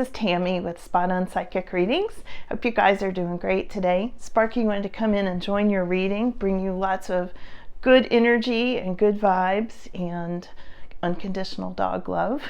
This is Tammy with Spot On Psychic Readings. Hope you guys are doing great today. Sparky wanted to come in and join your reading, bring you lots of good energy and good vibes and unconditional dog love.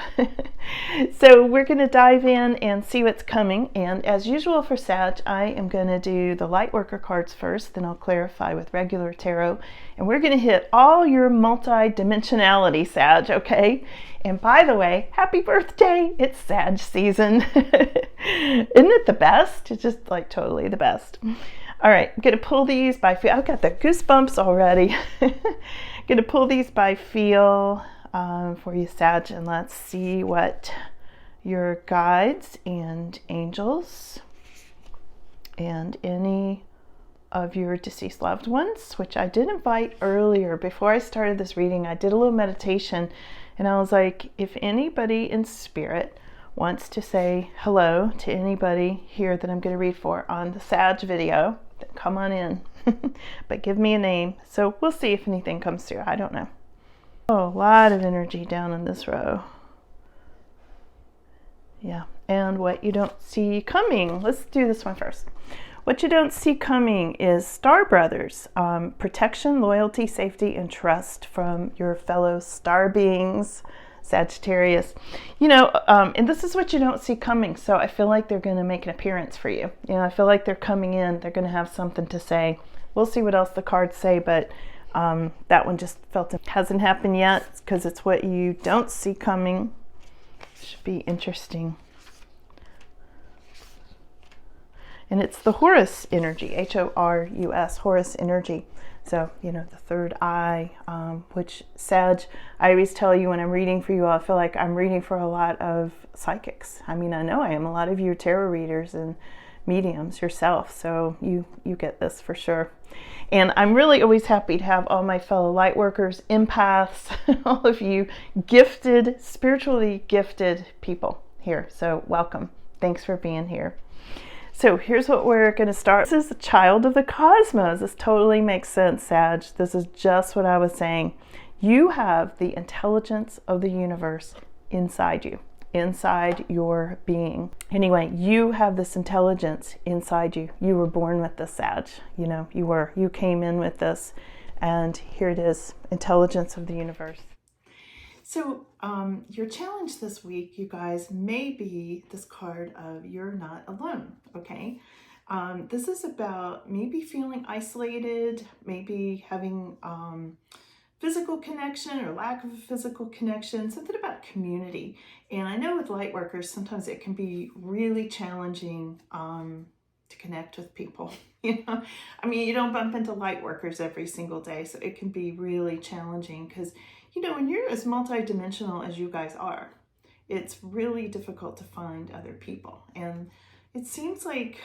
So we're going to dive in and see what's coming. And as usual for Sag, I am going to do the light worker cards first, then I'll clarify with regular tarot. And we're going to hit all your multi-dimensionality, Sag, okay? And by the way, happy birthday! It's Sag season. Isn't it the best? It's just like totally the best. All right, I'm going to pull these by feel. I've got the goosebumps already. Going to pull these by feel for you, Sag, and let's see what your guides and angels and any of your deceased loved ones, which I did invite earlier. Before I started this reading, I did a little meditation, and I was like, if anybody in spirit wants to say hello to anybody here that I'm going to read for on the Sag video, then come on in. But give me a name. So we'll see if anything comes through. I don't know. Oh, a lot of energy down in this row. Yeah, and what you don't see coming. Let's do this one first. What you don't see coming is Star Brothers. Protection, loyalty, safety, and trust from your fellow star beings, Sagittarius. You know, and this is what you don't see coming. So I feel like they're going to make an appearance for you. You know, I feel like they're coming in. They're going to have something to say. We'll see what else the cards say, but that one just felt it hasn't happened yet because it's what you don't see coming. Should be interesting. And it's the Horus energy, H-O-R-U-S, Horus energy. So, you know, the third eye, which Sag, I always tell you when I'm reading for you all, I feel like I'm reading for a lot of psychics. I mean, I know I am. A lot of you are tarot readers and mediums yourself, so you get this for sure. And I'm really always happy to have all my fellow light workers, empaths, all of you gifted, spiritually gifted people here. So welcome. Thanks for being here. So here's what we're going to start. This is the child of the cosmos. This totally makes sense, Sag. This is just what I was saying. You have the intelligence of the universe inside you, inside your being. Anyway, you have this intelligence inside you. You were born with this, Sag. You know, you came in with this, and here it is, intelligence of the universe. So your challenge this week, you guys, may be this card of you're not alone, okay? This is about maybe feeling isolated, maybe having physical connection or lack of a physical connection, something about community. And I know with light workers, sometimes it can be really challenging to connect with people. You know, I mean, you don't bump into light workers every single day, so it can be really challenging because, you know, when you're as multidimensional as you guys are, it's really difficult to find other people. And it seems like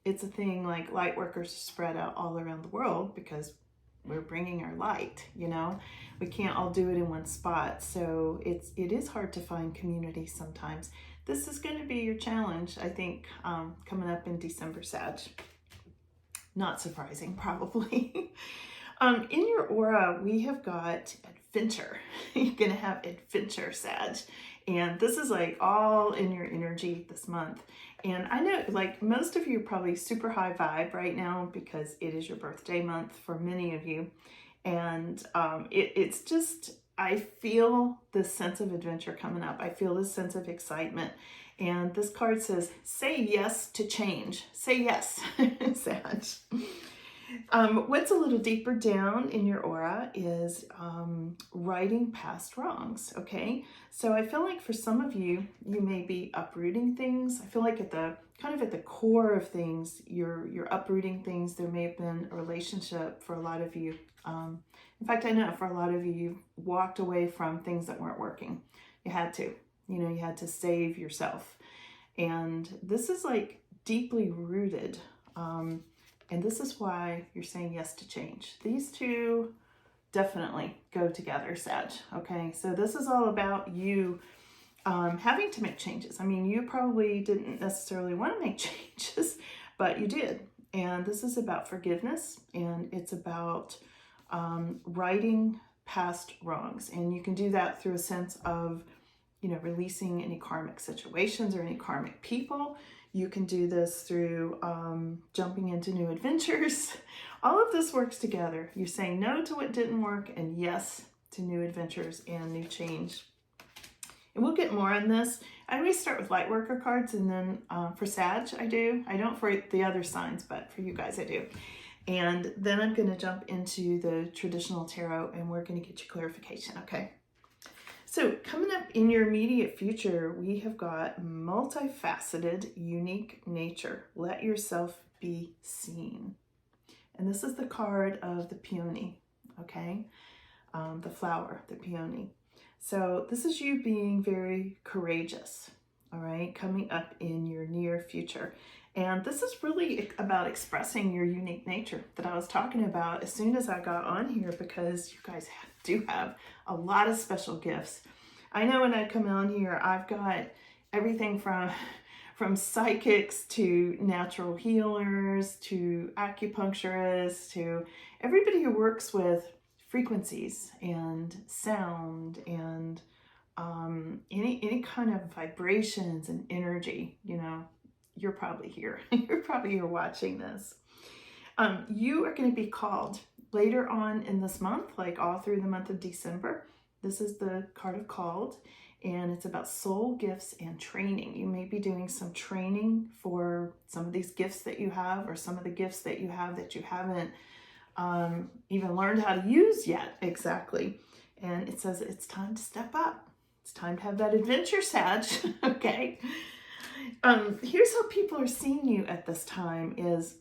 it's a thing like light workers spread out all around the world because we're bringing our light, you know, we can't all do it in one spot. So it is hard to find community sometimes. This is going to be your challenge, I think, coming up in December, Sag. Not surprising, probably. In your aura, we have got adventure. You're going to have adventure, Sag. And this is like all in your energy this month. And I know like most of you are probably super high vibe right now because it is your birthday month for many of you. And it's just, I feel this sense of adventure coming up. I feel this sense of excitement. And this card says, say yes to change. Say yes, Sag. What's a little deeper down in your aura is righting past wrongs, okay? So I feel like for some of you, you may be uprooting things. I feel like at the core of things, you're uprooting things. There may have been a relationship for a lot of you. In fact, I know for a lot of you, you've walked away from things that weren't working. You had to, you know, you had to save yourself. And this is like deeply rooted. And this is why you're saying yes to change. These two definitely go together, Sag. Okay, so this is all about you having to make changes. I mean, you probably didn't necessarily want to make changes, but you did. And this is about forgiveness, and it's about righting past wrongs. And you can do that through a sense of releasing any karmic situations or any karmic people. You can do this through jumping into new adventures. All of this works together. You're saying no to what didn't work and yes to new adventures and new change. And we'll get more on this. I always start with light worker cards, and then for Sag I don't for the other signs, but for you guys I do. And then I'm going to jump into the traditional tarot, and we're going to get you clarification, okay? So coming up in your immediate future, we have got multifaceted, unique nature. Let yourself be seen. And this is the card of the peony, okay? The flower, the peony. So this is you being very courageous, all right, coming up in your near future. And this is really about expressing your unique nature that I was talking about as soon as I got on here, because you guys do have a lot of special gifts. I know when I come on here, I've got everything from psychics to natural healers to acupuncturists to everybody who works with frequencies and sound and any kind of vibrations and energy. You're probably here. You're probably here watching this. You are going to be called later on in this month, like all through the month of December. This is the card of called, and it's about soul gifts and training. You may be doing some training for some of these gifts that you have, or some of the gifts that you have that you haven't even learned how to use yet. Exactly. And it says it's time to step up. It's time to have that adventure, Sag. Okay. Here's how people are seeing you at this time is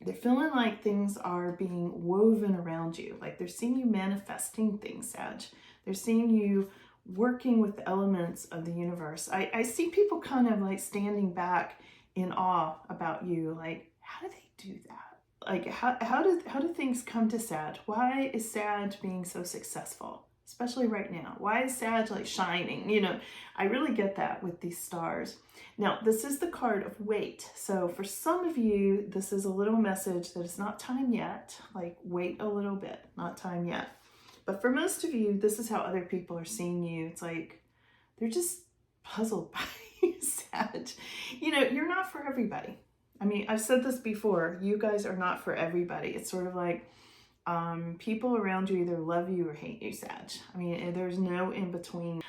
they're feeling like things are being woven around you. Like they're seeing you manifesting things, Sag. They're seeing you working with the elements of the universe. I see people kind of like standing back in awe about you. Like, how do they do that? Like, how do things come to Sag? Why is Sag being so successful? Especially right now. Why is Sag like shining? I really get that with these stars. Now, this is the card of wait. So for some of you, this is a little message that it's not time yet. Like, wait a little bit, not time yet. But for most of you, this is how other people are seeing you. It's like, they're just puzzled by you, Sag. You're not for everybody. I mean, I've said this before, you guys are not for everybody. It's sort of like people around you either love you or hate you, Sag. I mean, there's no in between.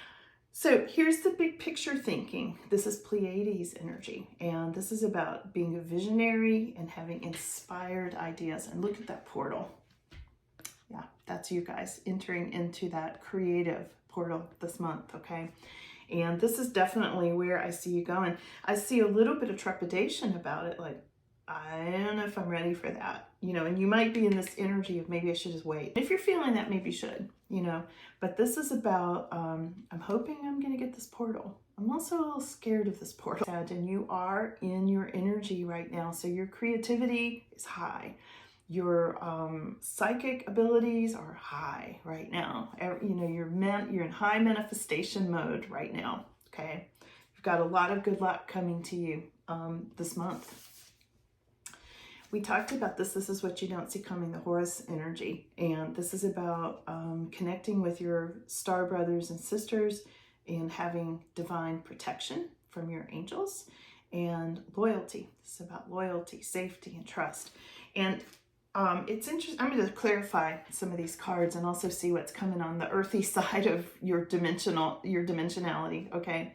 So here's the big picture thinking. This is Pleiades energy, and this is about being a visionary and having inspired ideas. And look at that portal. Yeah, that's you guys entering into that creative portal this month, okay? And this is definitely where I see you going. I see a little bit of trepidation about it, like, I don't know if I'm ready for that, and you might be in this energy of maybe I should just wait. If you're feeling that, maybe you should, but this is about, I'm hoping I'm going to get this portal. I'm also a little scared of this portal, and you are in your energy right now. So your creativity is high. Your psychic abilities are high right now. You're in high manifestation mode right now, okay? You've got a lot of good luck coming to you this month. We talked about this. This is what you don't see coming, the Horus energy. And this is about connecting with your star brothers and sisters and having divine protection from your angels and loyalty. This is about loyalty, safety, and trust. And it's interesting. I'm going to clarify some of these cards and also see what's coming on the earthy side of your dimensionality, okay?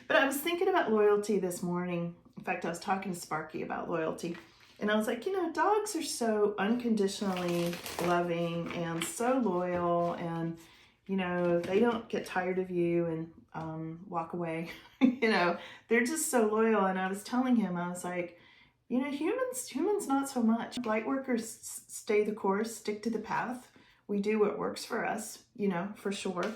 But I was thinking about loyalty this morning. In fact, I was talking to Sparky about loyalty. And I was like, dogs are so unconditionally loving and so loyal, and, they don't get tired of you and walk away. They're just so loyal. And I was telling him, I was like, humans not so much. Light workers stay the course, stick to the path. We do what works for us, for sure.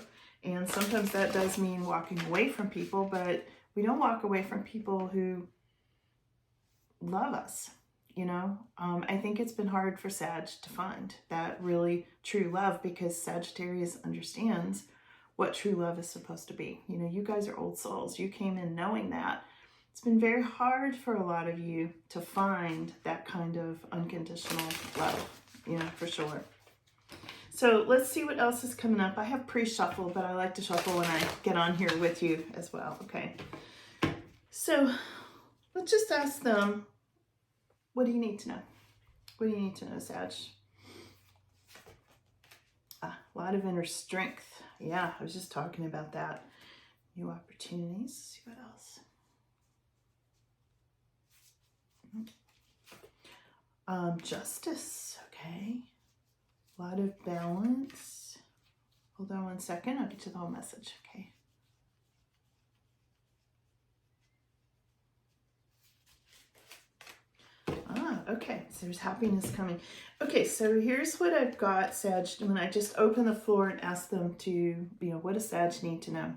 And sometimes that does mean walking away from people, but we don't walk away from people who love us. I think it's been hard for Sag to find that really true love, because Sagittarius understands what true love is supposed to be. You guys are old souls. You came in knowing that. It's been very hard for a lot of you to find that kind of unconditional love, for sure. So let's see what else is coming up. I have pre-shuffle, but I like to shuffle when I get on here with you as well. Okay. So let's just ask them, what do you need to know? What do you need to know, Sag? A lot of inner strength. Yeah, I was just talking about that. New opportunities. Let's see what else. Justice. Okay. A lot of balance. Hold on one second. I'll get to the whole message. Okay. Okay, so there's happiness coming. Okay, so here's what I've got, Sag, when I just open the floor and ask them to, what does Sag need to know?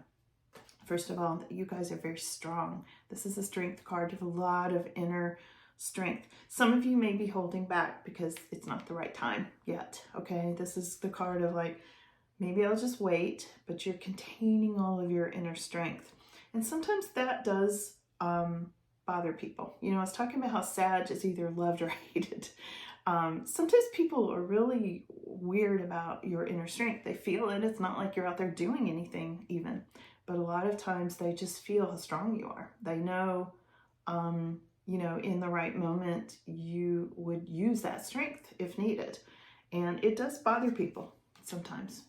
First of all, you guys are very strong. This is a strength card of a lot of inner strength. Some of you may be holding back because it's not the right time yet, okay? This is the card of like, maybe I'll just wait, but you're containing all of your inner strength. And sometimes that does bother people. I was talking about how Sag is either loved or hated. Sometimes people are really weird about your inner strength. They feel it. It's not like you're out there doing anything even. But a lot of times they just feel how strong you are. They know, in the right moment, you would use that strength if needed. And it does bother people sometimes,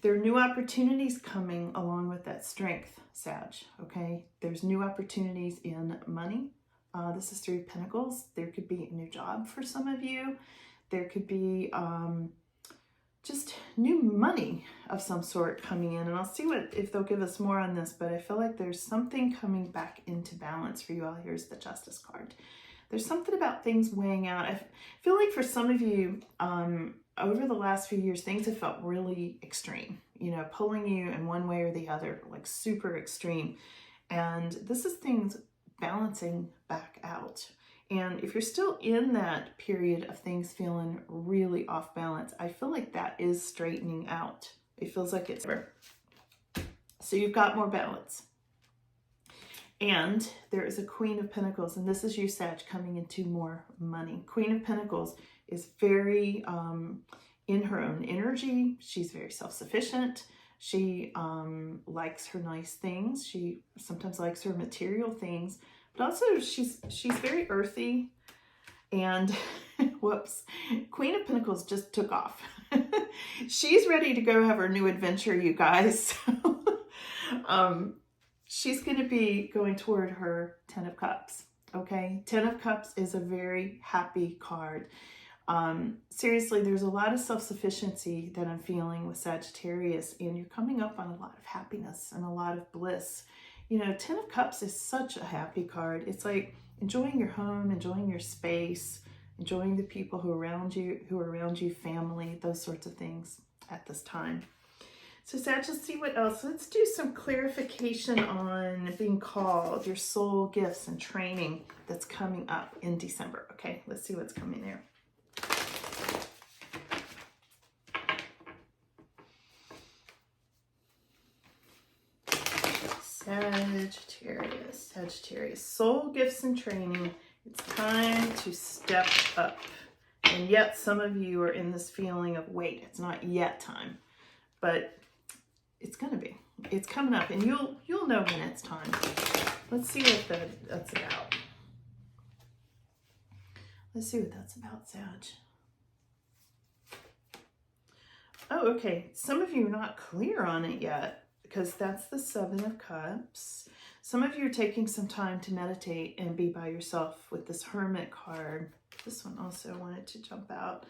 There are new opportunities coming along with that strength, Sag, okay? There's new opportunities in money. This is 3 of Pentacles. There could be a new job for some of you. There could be just new money of some sort coming in. And I'll see if they'll give us more on this, but I feel like there's something coming back into balance for you all. Here's the Justice card. There's something about things weighing out. I feel like for some of you, over the last few years, things have felt really extreme, pulling you in one way or the other, like super extreme. And this is things balancing back out. And if you're still in that period of things feeling really off balance, I feel like that is straightening out. It feels like it's over. So you've got more balance. And there is a Queen of Pentacles, and this is you, Sag, coming into more money. Queen of Pentacles is very in her own energy. She's very self-sufficient. She likes her nice things. She sometimes likes her material things, but also she's very earthy. And whoops, Queen of Pentacles just took off. She's ready to go have her new adventure, you guys. She's going to be going toward her 10 of Cups, okay? 10 of Cups is a very happy card. Seriously, there's a lot of self-sufficiency that I'm feeling with Sagittarius, and you're coming up on a lot of happiness and a lot of bliss. 10 of Cups is such a happy card. It's like enjoying your home, enjoying your space, enjoying the people who are around you, family, those sorts of things at this time. So Sag, let's see what else. Let's do some clarification on being called, your soul gifts and training that's coming up in December. Okay, let's see what's coming there. Sagittarius, soul gifts and training. It's time to step up. And yet some of you are in this feeling of, wait, it's not yet time, but it's going to be. It's coming up, and you'll know when it's time. Let's see what that's about. Let's see what that's about, Sag. Oh, okay. Some of you are not clear on it yet, because that's the 7 of Cups. Some of you are taking some time to meditate and be by yourself with this Hermit card. This one also wanted to jump out.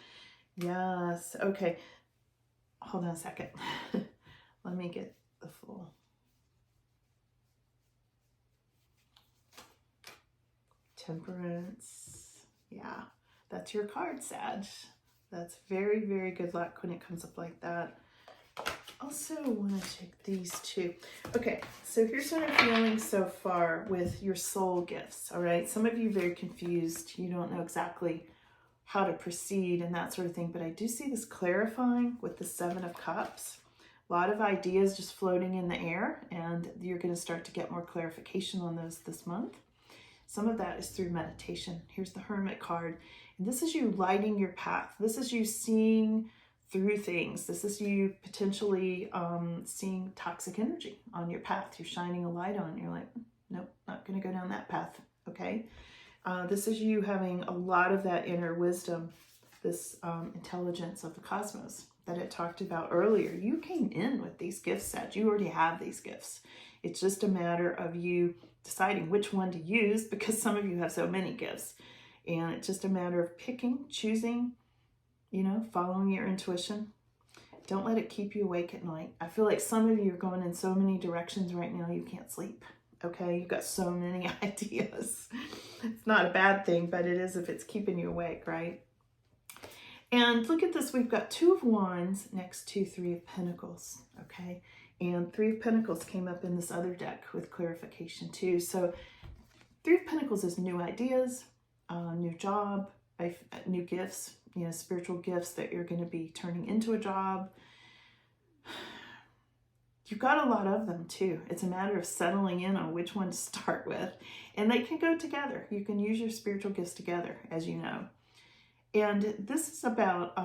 Yes. Okay. Hold on a second. Let me get the full. Temperance. Yeah, that's your card, Sag. That's very, very good luck when it comes up like that. Also want to take these two. Okay, so here's what I'm feeling so far with your soul gifts, all right? Some of you are very confused. You don't know exactly how to proceed and that sort of thing, but I do see this clarifying with the 7 of Cups. A lot of ideas just floating in the air, and you're going to start to get more clarification on those this month. Some of that is through meditation. Here's the Hermit card. And this is you lighting your path. This is you seeing through things. This is you potentially seeing toxic energy on your path. You're shining a light on. You're like, nope, not going to go down that path. Okay. This is you having a lot of that inner wisdom, this intelligence of the cosmos that it talked about earlier. You came in with these gifts, Sag. You already have these gifts. It's just a matter of you deciding which one to use, because some of you have so many gifts. And it's just a matter of picking, choosing, you know, following your intuition. Don't let it keep you awake at night. I feel like some of you are going in so many directions right now, you can't sleep. Okay, you've got so many ideas. It's not a bad thing, but it is if it's keeping you awake, right? And look at this, we've got 2 of Wands next to 3 of Pentacles, okay? And 3 of Pentacles came up in this other deck with clarification too. So 3 of Pentacles is new ideas, new job, new gifts, you know, spiritual gifts that you're going to be turning into a job. You've got a lot of them too. It's a matter of settling in on which one to start with. And they can go together. You can use your spiritual gifts together, as you know. And this is about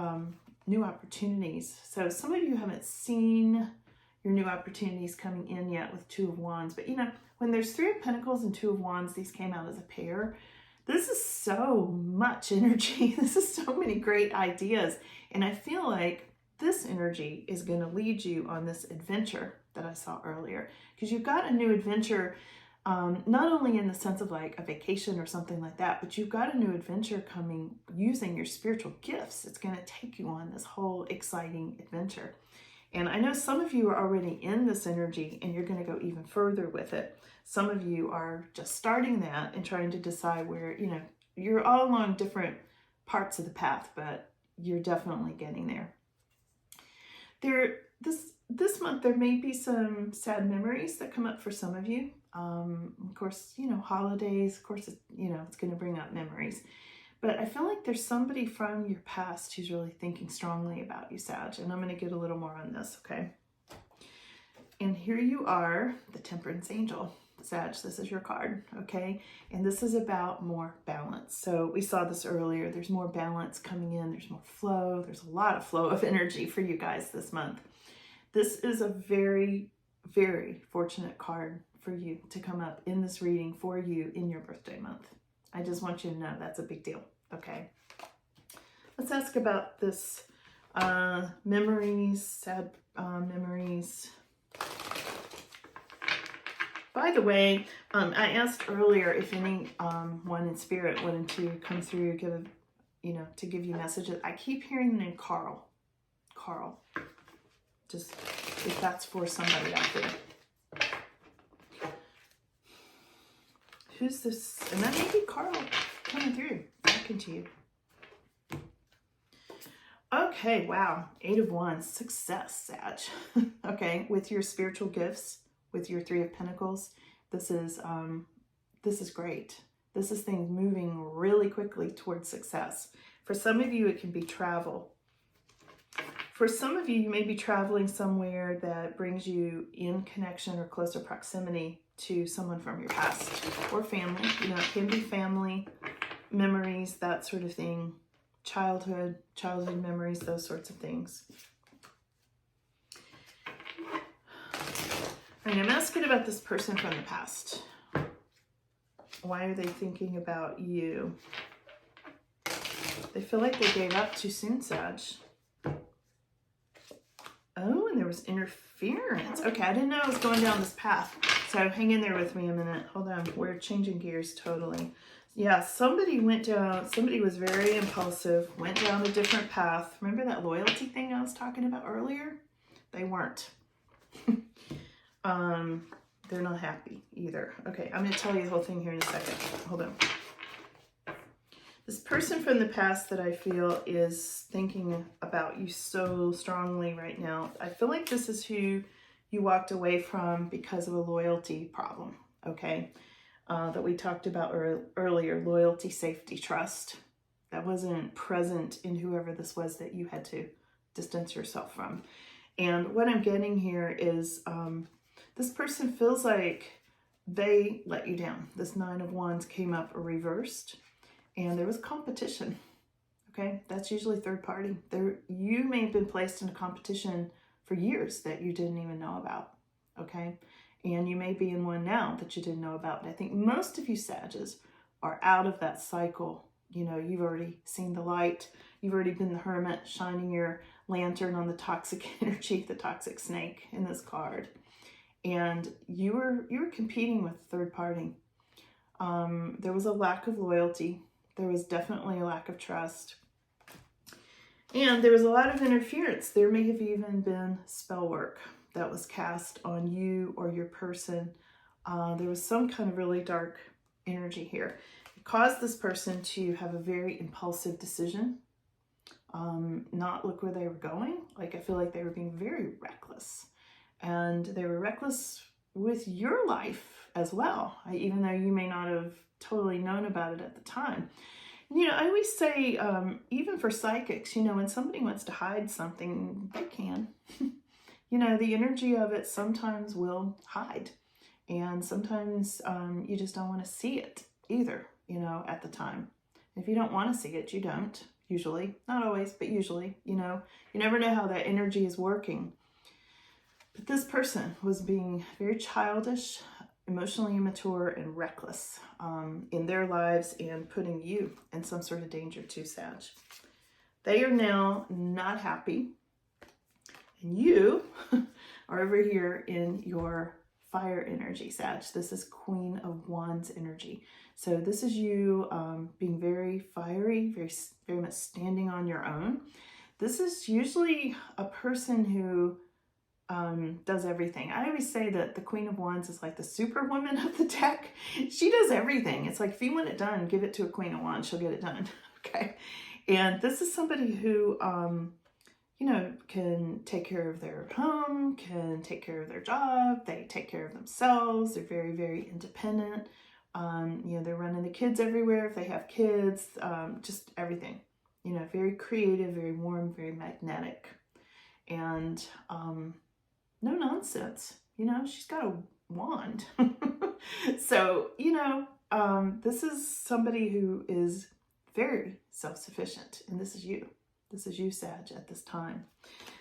new opportunities. So some of you haven't seen your new opportunities coming in yet with 2 of Wands. But you know, when there's 3 of Pentacles and 2 of Wands, these came out as a pair. This is so much energy. This is so many great ideas. And I feel like this energy is going to lead you on this adventure that I saw earlier, because you've got a new adventure, not only in the sense of like a vacation or something like that, but you've got a new adventure coming using your spiritual gifts. It's going to take you on this whole exciting adventure. And I know some of you are already in this energy and you're going to go even further with it. Some of you are just starting that and trying to decide where, you know, you're all along different parts of the path, but you're definitely getting there. This month, there may be some sad memories that come up for some of you. Of course, you know, holidays, of course, you know, it's going to bring up memories. But I feel like there's somebody from your past who's really thinking strongly about you, Sag. And I'm going to get a little more on this, okay? And here you are, the Temperance Angel. Sag, this is your card, okay? And this is about more balance. So we saw this earlier. There's more balance coming in. There's more flow. There's a lot of flow of energy for you guys this month. This is a very, very fortunate card for you to come up in this reading for you in your birthday month. I just want you to know that's a big deal, okay? Let's ask about this memories, sad memories. By the way, I asked earlier if anyone in spirit wanted to come through, to give you messages. I keep hearing the name Carl. Carl. Just if that's for somebody out there. Who's this? And that may be Carl coming through, talking to you. Okay, wow. 8 of Wands, success, Sag. Okay, with your spiritual gifts, with your 3 of Pentacles, this is great. This is things moving really quickly towards success. For some of you, it can be travel. For some of you, you may be traveling somewhere that brings you in connection or closer proximity to someone from your past or family. You know, it can be family, memories, that sort of thing, childhood memories, those sorts of things. All right, I'm asking about this person from the past. Why are they thinking about you? They feel like they gave up too soon, Sag. Oh, and there was interference. Okay, I didn't know I was going down this path. So hang in there with me a minute. Hold on, we're changing gears totally. Yeah, somebody was very impulsive, went down a different path. Remember that loyalty thing I was talking about earlier? They weren't. They're not happy either. Okay, I'm going to tell you the whole thing here in a second. Hold on. This person from the past that I feel is thinking about you so strongly right now, I feel like this is who you walked away from because of a loyalty problem, okay? That we talked about earlier, loyalty, safety, trust. That wasn't present in whoever this was that you had to distance yourself from. And what I'm getting here is this person feels like they let you down. This 9 of Wands came up reversed. And there was competition. Okay, that's usually third party. You may have been placed in a competition for years that you didn't even know about. Okay, and you may be in one now that you didn't know about. But I think most of you Sages are out of that cycle. You know, you've already seen the light. You've already been the hermit, shining your lantern on the toxic energy, the toxic snake in this card. And you were competing with third party. There was a lack of loyalty. There was definitely a lack of trust. And there was a lot of interference. There may have even been spell work that was cast on you or your person. There was some kind of really dark energy here. It caused this person to have a very impulsive decision, not look where they were going. Like, I feel like they were being very reckless. And they were reckless with your life as well, even though you may not have totally known about it at the time. You know, I always say, even for psychics, you know, when somebody wants to hide something, they can. You know, the energy of it sometimes will hide. And sometimes you just don't want to see it either, you know, at the time. If you don't want to see it, you don't, usually. Not always, but usually, you know. You never know how that energy is working. But this person was being very childish, emotionally immature, and reckless in their lives and putting you in some sort of danger too, Sag. They are now not happy. And you are over here in your fire energy, Sag. This is Queen of Wands energy. So this is you being very fiery, very much standing on your own. This is usually a person who does everything. I always say that the Queen of Wands is like the superwoman of the deck. She does everything. It's like, if you want it done, give it to a Queen of Wands. She'll get it done. Okay. And this is somebody who, you know, can take care of their home, can take care of their job. They take care of themselves. They're very, very independent. You know, they're running the kids everywhere if they have kids, just everything. You know, very creative, very warm, very magnetic. And, no nonsense, you know, she's got a wand. So, you know, this is somebody who is very self-sufficient, and this is you. This is you, Sag, at this time.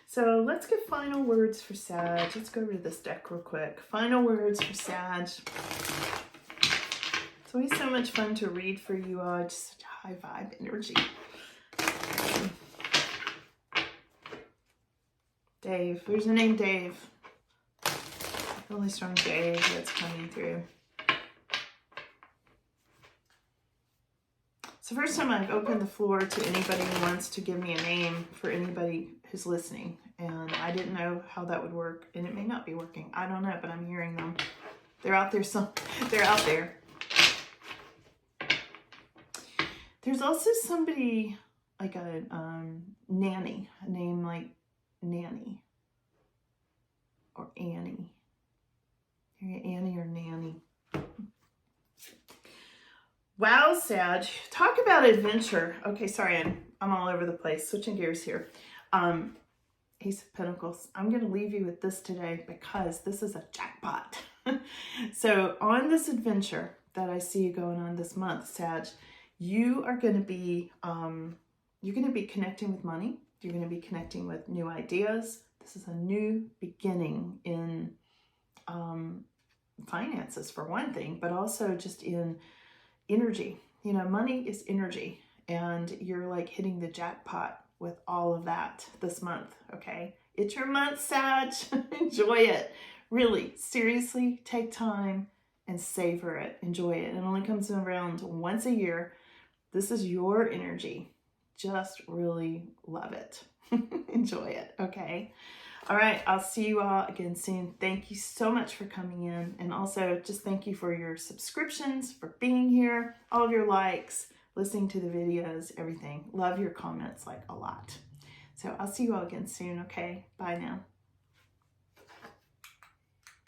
So let's get final words for Sag. Let's go over to this deck real quick. Final words for Sag. It's always so much fun to read for you all. Just such a high vibe energy. Dave. There's the name Dave. Really strong Dave that's coming through. It's the first time I've opened the floor to anybody who wants to give me a name for anybody who's listening. And I didn't know how that would work. And it may not be working. I don't know, but I'm hearing them. They're out there. They're out there. There's also somebody like a nanny, a name like Nanny or Annie. Annie or Nanny. Wow, Sag. Talk about adventure. Okay, sorry, I'm all over the place. Switching gears here. Ace of Pentacles. I'm going to leave you with this today because this is a jackpot. So on this adventure that I see you going on this month, Sag, you are going to be you're going to be connecting with money. You're going to be connecting with new ideas. This is a new beginning in finances, for one thing, but also just in energy. You know, money is energy, and you're like hitting the jackpot with all of that this month, okay? It's your month, Sag. Enjoy it. Really, seriously, take time and savor it. Enjoy it. It only comes around once a year. This is your energy. Just really love it. Enjoy it, okay? All right, I'll see you all again soon. Thank you so much for coming in. And also just thank you for your subscriptions, for being here, all of your likes, listening to the videos, everything. Love your comments like a lot. So I'll see you all again soon, okay? Bye now.